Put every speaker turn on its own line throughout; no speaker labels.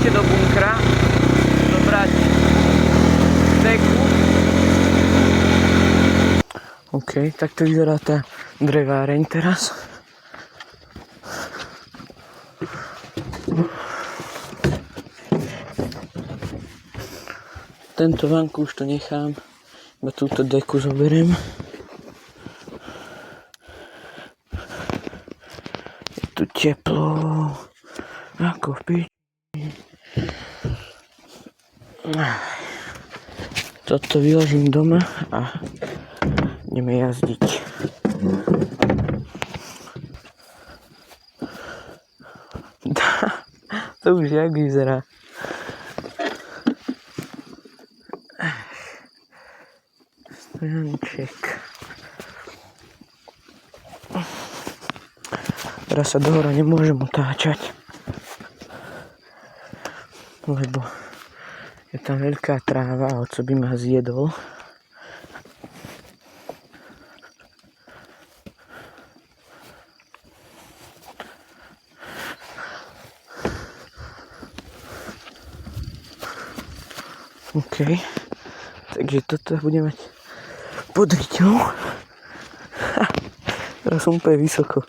ešte do bunkra, dobrať deku. OK, tak to vyzerá tá dreváreň teraz. Tento vanku už to nechám, iba túto deku zoberiem. Je tu teplo, ako v piči. Toto vyložím doma a ideme jazdiť. To už jak vyzerá. Stojanček. Teraz sa dohora nemôžem utáčať, lebo je tam veľká tráva a oco by ma zjedol. OK, takže toto bude mať pod riťou. Teraz som úplne vysoko.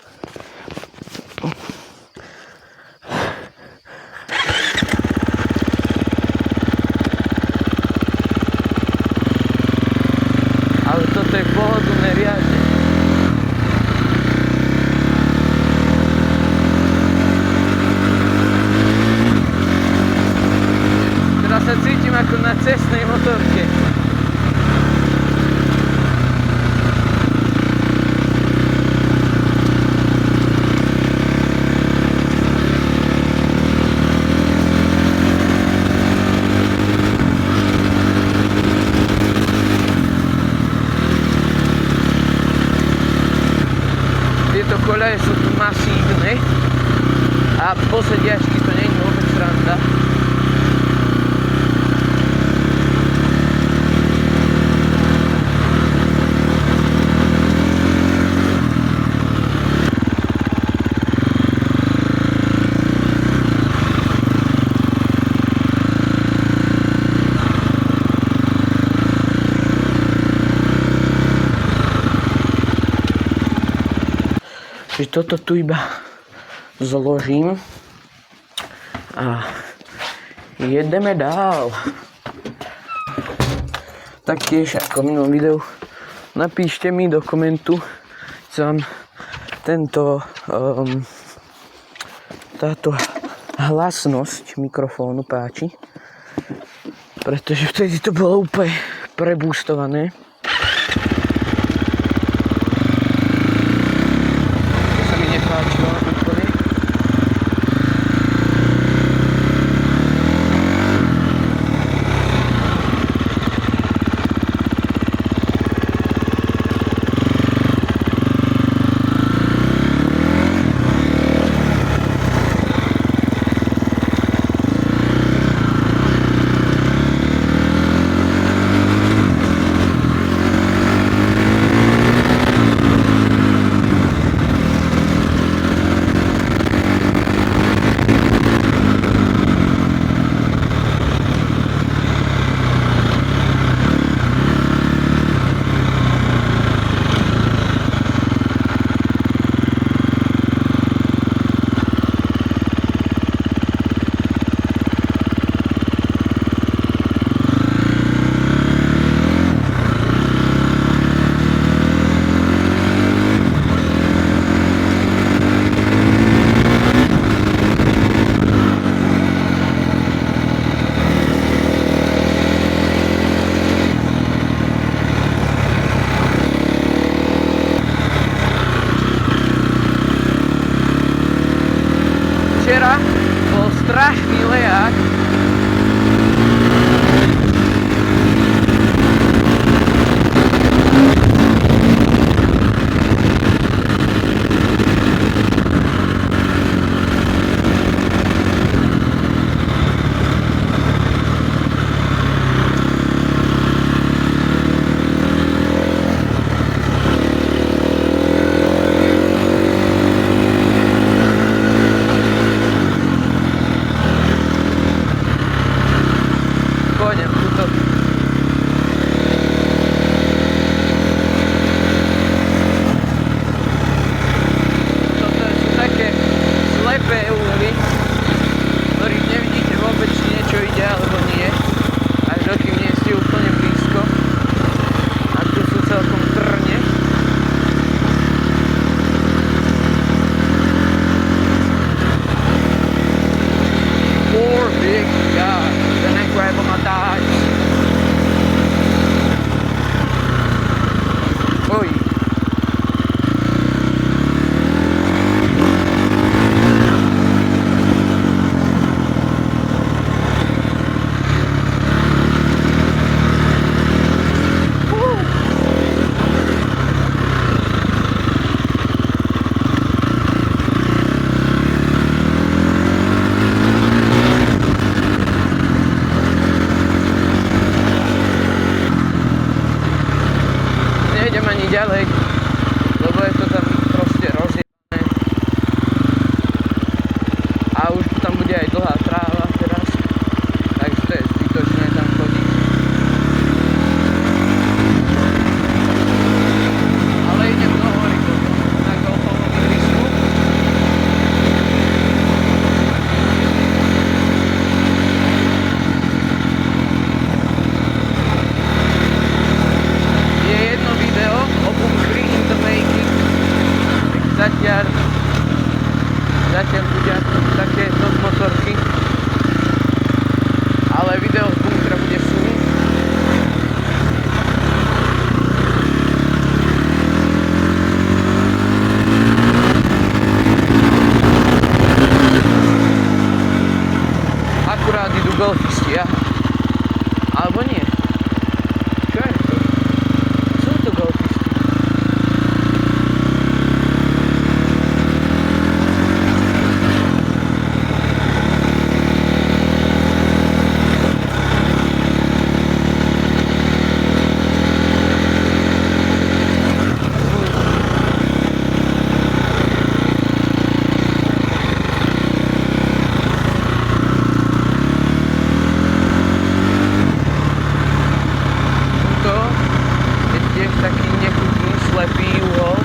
Ale toto je pohodlné riadne. Teraz sa cítim ako na cestnej motorke. Tieto koľaje sú tu masívne a posediačky to nie je vôbec sranda. Čiže toto tu iba zložím a jedeme dál. Taktiež ako v minulom videu, napíšte mi do komentu, sa vám táto hlasnosť mikrofónu páči, pretože vtedy to bolo úplne prebústované. dlhá tráva teraz, takže to je zbytočné tam chodiť. Ale idem do hory potom, na golfovom ihrisku. Je jedno video o bunkri in the making. Zatiaľ bude také top motorky, ale video z bunkra bude soon. Akurát idú golfisti, aha. Alebo nie. Čo je to? Sú to golfisti. Taký nechutný, slepý uhol.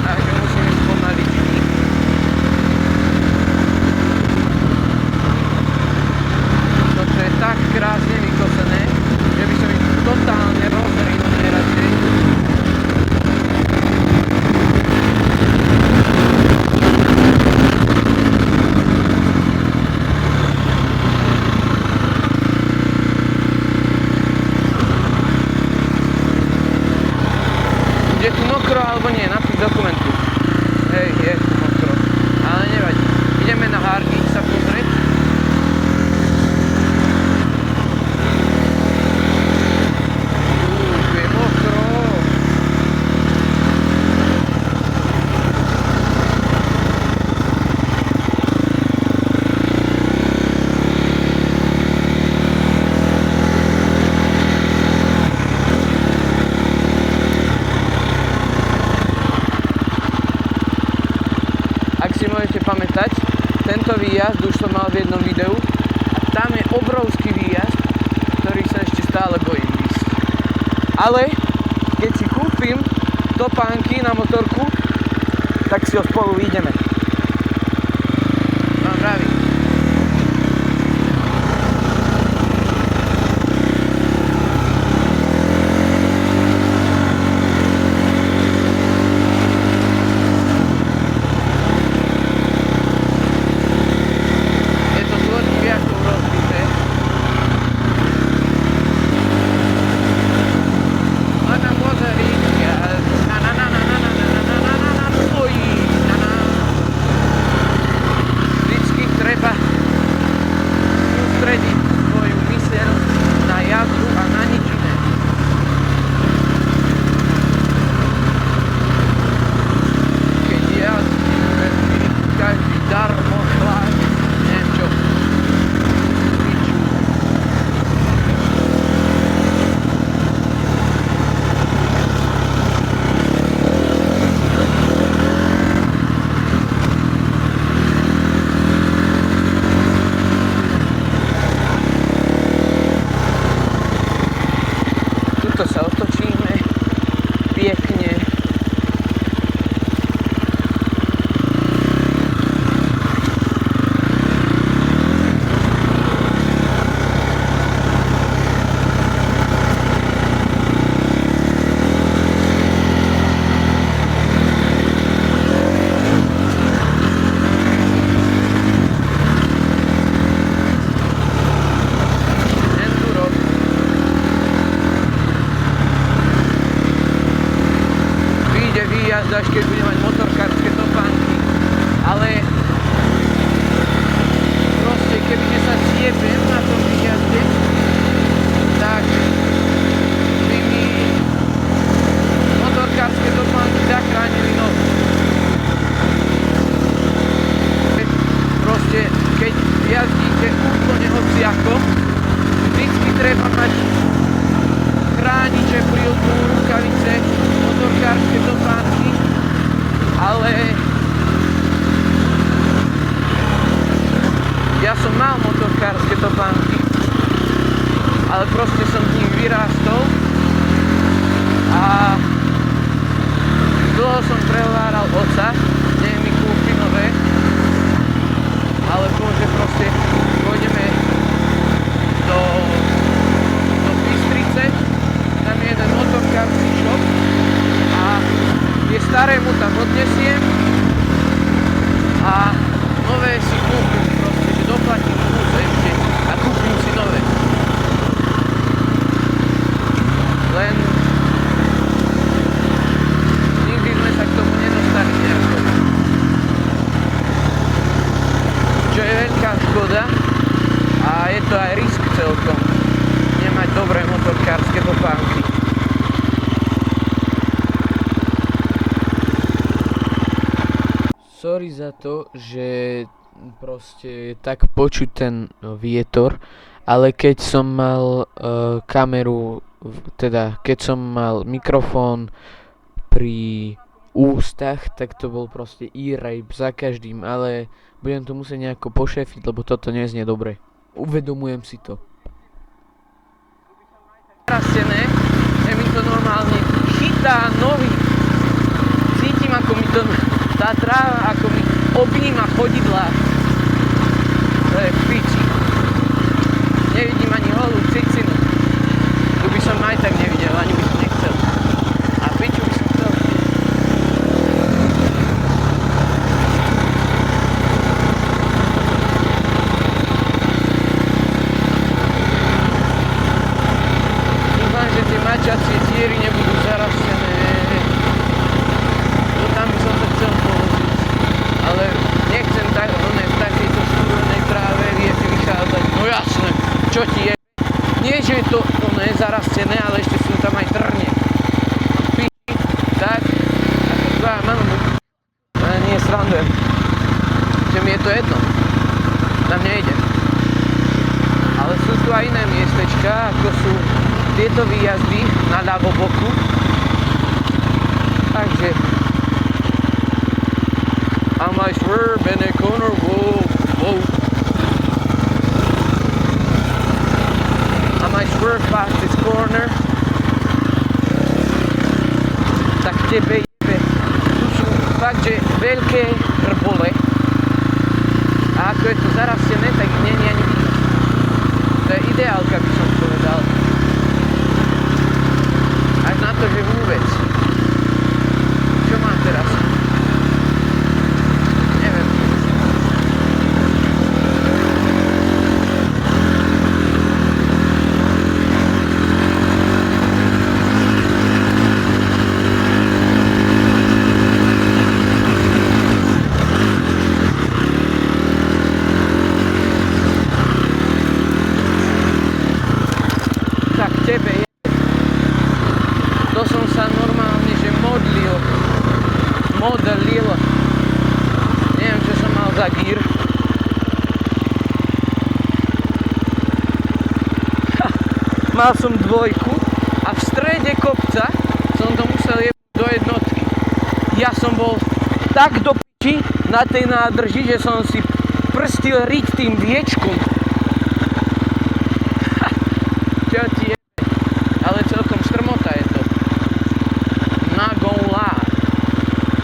Takže musíme spomaliť. Toto je tak krásne vykosené, že by som ich totálne rozril najradšej. Je tu mokro alebo nie? Napíš dokumentu. Hej, je tu mokro. Ale nevadí. Ideme na Hárnik sa pozrieť. Tu je mokro. Ak si môžete pamätať, tento výjazd už som mal v jednom videu a tam je obrovský výjazd, ktorý sa ešte stále bojím ísť. Ale keď si kúpim topánky na motorku, tak si ho spolu vyjdeme. Vám vravím. Sústrediť svoju myseľ na jazdu a na nič iné. Keď jazdíme, každý darmo chlad, neviem čo. Piču. Tuto sa otočíme pekne. Výjazd, až keď budem mať motorkárske topánky, ale proste kebyže sa zjebem na tom výjazde, tak by mi motorkárske topánky zachránili nohu. Proste keď jazdíte úplne hociako, vždycky treba mať chrániče pri rukavice, motorkárske topánky, tam odnesiem a nové si kúpim proste, že doplatím plus ešte a kúpim si nové. Len nikdy sme sa k tomu nedostali nejako. Čo je veľká škoda a je to aj risk celkom nemať dobré motorkárske topánky. Sorry za to, že proste tak počuť ten vietor, ale keď som mal kameru, teda keď som mal mikrofón pri ústach, tak to bol proste e-rape za každým, ale budem to musieť nejako pošefiť, lebo toto neznie dobre. Uvedomujem si to. Rastené, že mi to normálne chytá nohy. Cítim, ako mi to tá tráva, ako mi objíma chodidlá. To je v piči. Nevidím ani holú cicinu. Tu by som aj tak nevidel, ani by som nechcel. A piču by som chcel. Dúfam, že tie mačacie diery nebudú zarastené. Tam by som to chcel položiť, ale nechcem tak, v takejto stúrenej tráve viete vychádzať. No jasné, čo ti je? Nie, že je to zarastené, ale ešte sú tam aj trne. No piči, tak, ako tvoja mama, nie srandujem, že mi je to jedno, tam nejdem. Ale sú tu aj iné miestečka, ako sú tieto výjazdy na ľavo boku, takže I might swerve in a corner, whoa, whoa. I might swerve past this corner. Tak tebe jebe. Tu sú fakt, že veľké hrbole. A ako je to zarastené, tak nie je ani vidno. To je ideálka, by som povedal. Až na to, že vôbec. Čo mám teraz? Tebe je. To som sa normálne, že modlil. Neviem, čo som mal za gír. Mal som dvojku a v strede kopca som to musel jebať do jednotky. Ja som bol tak do piči na tej nádrži, že som si prstil riť tým viečkom. Čo ti je? Ale celkom strmota je to. Na goulá.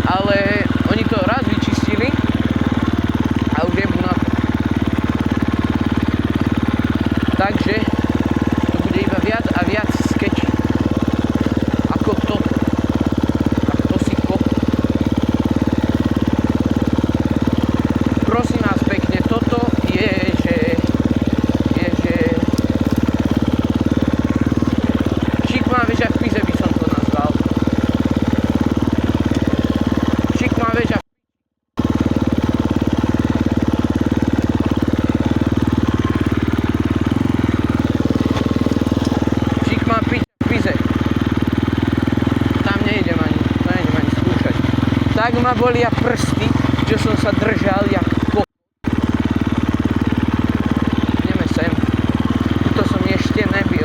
Ale oni to raz vyčistili a už jebu na to. Takže to bude iba viac a viac sketchy. Ako to. Tak to si kop. Prosím vás pekne, toto je, že šikmá väža v Pize by som to nazval. Šikmá väža v Šikmá v Pize. Tam nejdem ani skúšať. Tak ma bolia prsty, že som sa držal jak ko. Ideme sem. Tuto som ešte nebil.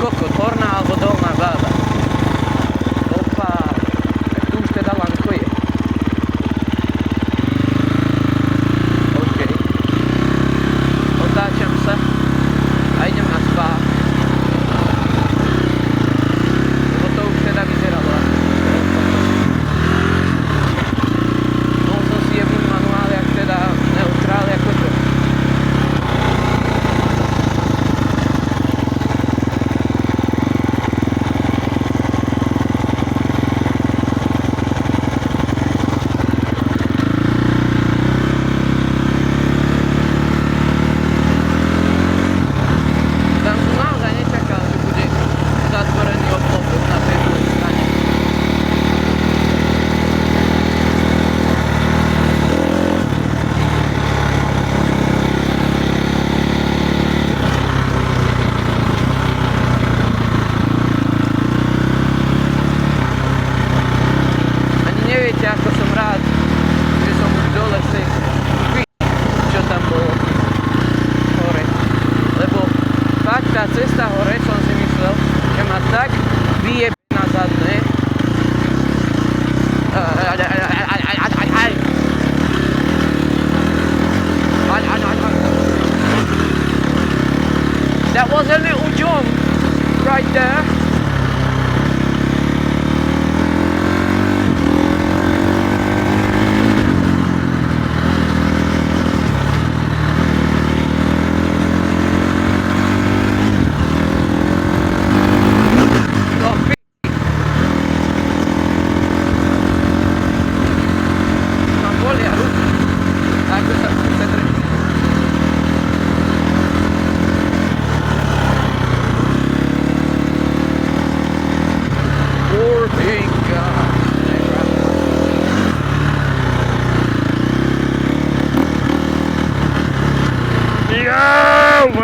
kokot, horná alebo dolná bába. Opa, tak tu už teda lanko je. OK. Otáčam sa a idem na spát. Lebo to už teda vyzeralo. Mohol som si jebnúť manuál, jak teda neutrál, ako to. Tam som naozaj nečakal, že bude zatvorený obchod na tej druhej strane. Ani neviete, ako som rád, že som už dole z tej čo tam bolo hore. Lebo fakt tá cesta hore, som si myslel, že ma tak vyjebe na zadné. That was a little jump right there.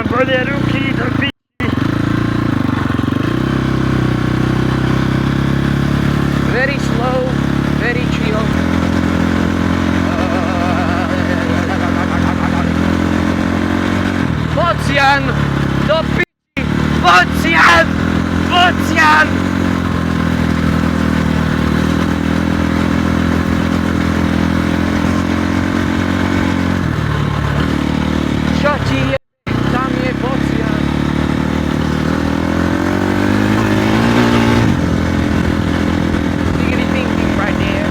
Bolia ruky do p***. Very slow, very chill. Bocian! Do p***! Bocian! Bocian! Čo ti je? Tam je bocian. Diggity ding ding right there.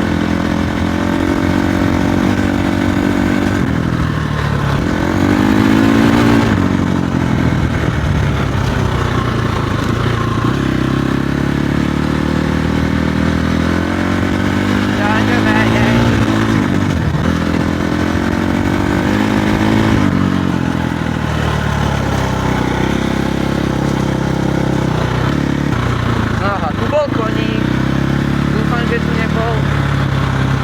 Aha, tu bol koník. Dúfam, že tu nebol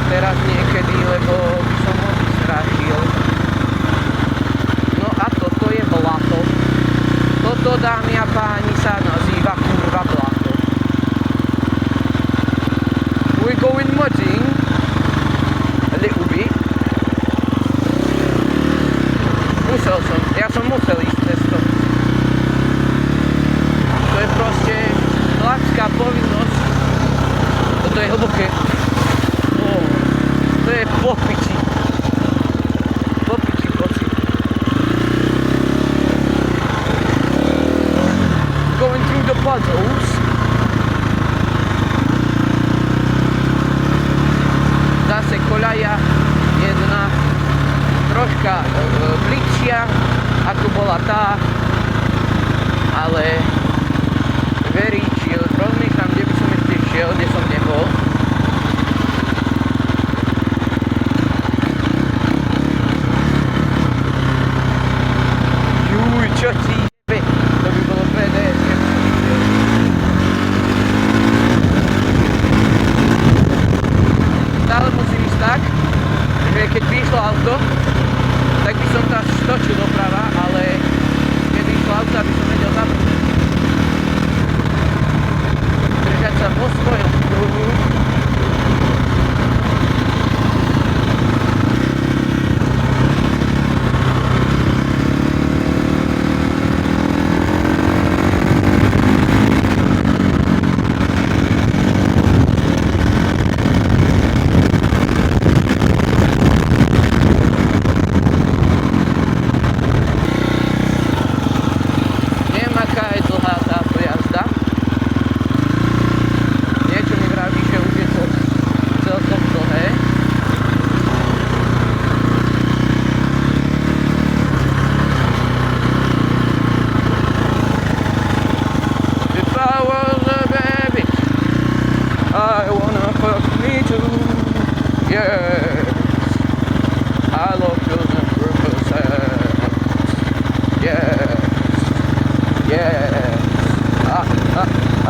teraz niekedy, lebo by som ho vystrašil. No a toto je blato. Toto, dámy a páni, sa nazýva kurva blato. We're going mudding a little bit. Ja som musel ísť cez to. To je proste chlapská povinnosť. Toto je hlboké. To je po piči. Po piči pocit. Going through the puddles. Zase koľaja jedna troška bližšia, ako bola tá, ale very chill. Rozmýšľam, kde by som ešte išiel, kde som nebol. Juj, čo ti jebe? To by bolo PDS, keby som išiel. Stále musím ísť tak, že keď by išlo auto, tak by som to až stočil doprava, ale keď by išlo auto, aby som vedel zabrať.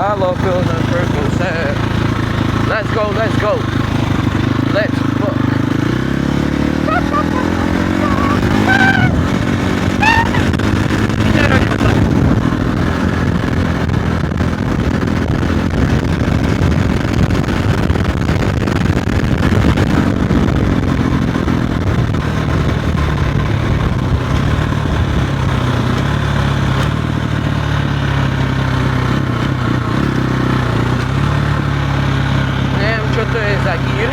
Hello, Phil and Purple Sir. Let's go, let's go. Let's fuck. Neviem, čo to je za gír.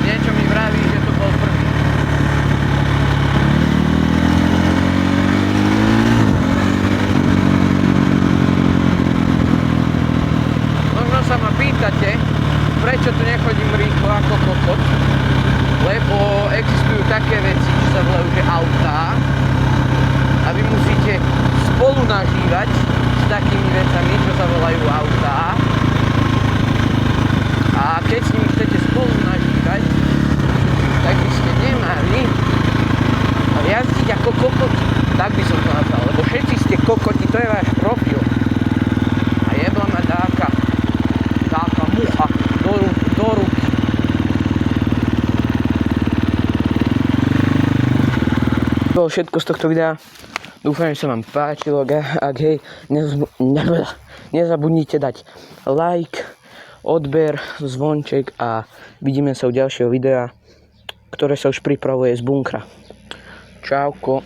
Niečo mi vraví, že to bol prvý. Možno sa ma pýtate, prečo tu nechodím rýchlo ako kokot, lebo existujú také veci, čo sa volajú, že autá, a vy musíte spolu nažívať s takými vecami, čo sa volajú autá, a keď s nimi chcete spolu nažívať, tak by ste nemali jazdiť ako kokoti, tak by som to nazval, lebo všetci ste kokoti, to je váš profil. A jebla ma taká mucha do ruky. To bolo všetko z tohto videa. Dúfam, že sa vám páčilo. Ak hej, nezabudnite dať like, odber, zvonček a vidíme sa u ďalšieho videa, ktoré sa už pripravuje z bunkra. Čauko.